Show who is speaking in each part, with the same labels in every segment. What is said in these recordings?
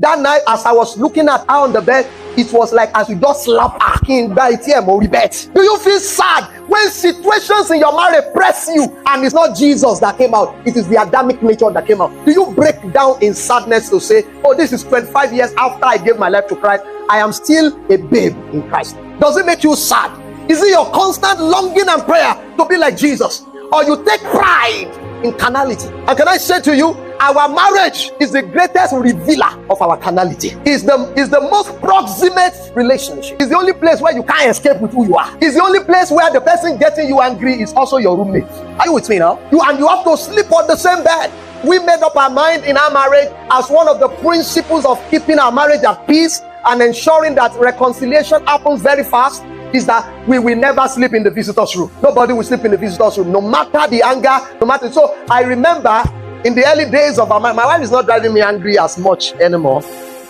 Speaker 1: That night, as I was looking at her on the bed, it was like as you just slap her in by bet. Do you feel sad when situations in your marriage press you and it's not Jesus that came out, it is the Adamic nature that came out? Do you break down in sadness to say, oh, this is 25 years after I gave my life to Christ, I am still a babe in Christ? Does it make you sad? Is it your constant longing and prayer to be like Jesus? Or you take pride in carnality? And can I say to you, our marriage is the greatest revealer of our carnality. Is the most proximate relationship. It's the only place where you can't escape with who you are. It's the only place where the person getting you angry is also your roommate. Are you with me now? You have to sleep on the same bed. We made up our mind in our marriage as one of the principles of keeping our marriage at peace and ensuring that reconciliation happens very fast is that we will never sleep in the visitor's room. Nobody will sleep in the visitor's room, no matter the anger, no matter. So I remember in the early days of our marriage, my wife is not driving me angry as much anymore.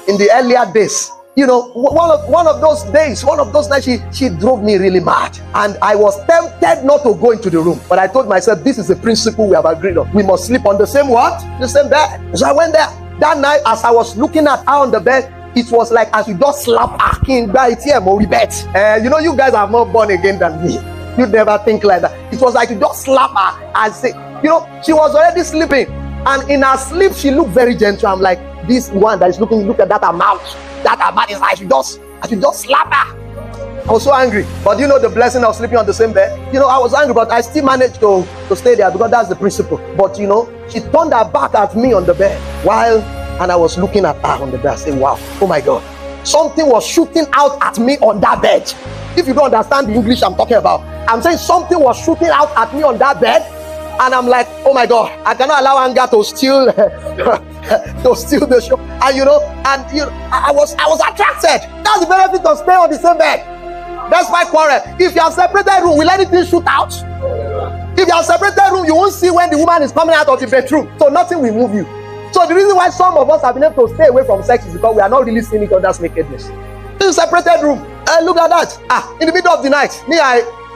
Speaker 1: In the earlier days, you know, one of those days, one of those nights, she drove me really mad. And I was tempted not to go into the room. But I told myself, this is a principle we have agreed on. We must sleep on the same what? The same bed. So I went there. That night, as I was looking at her on the bed, it was like as you just slap her in by bet. You know, you guys are more born again than me. You never think like that. It was like you just slap her and say, you know, she was already sleeping. And in her sleep, she looked very gentle. I'm like, this one that is looking, look at that amount. That amount is like, I should just slap her. I was so angry. But you know the blessing of sleeping on the same bed? You know, I was angry, but I still managed to stay there because that's the principle. But you know, she turned her back at me on the bed and I was looking at her on the bed. I said, wow, oh my God. Something was shooting out at me on that bed. If you don't understand the English I'm talking about, I'm saying something was shooting out at me on that bed. And I'm like, oh my God, I cannot allow anger to steal the show. And you know, I was attracted. That's the benefit of staying on the same bed. That's my quarrel. If you have separated room, will anything shoot out? If you have separated room, you won't see when the woman is coming out of the bedroom. So nothing will move you. So the reason why some of us have been able to stay away from sex is because we are not really seeing each other's nakedness. This is a separated room. Look at that. In the middle of the night,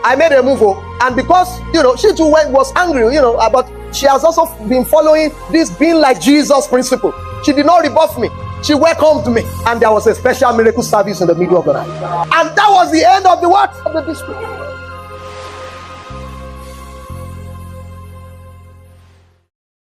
Speaker 1: I made a move, and because you know she too was angry, you know, but she has also been following this being like Jesus principle. She did not rebuff me. She welcomed me, and there was a special miracle service in the middle of the night, and that was the end of the what of the dispute.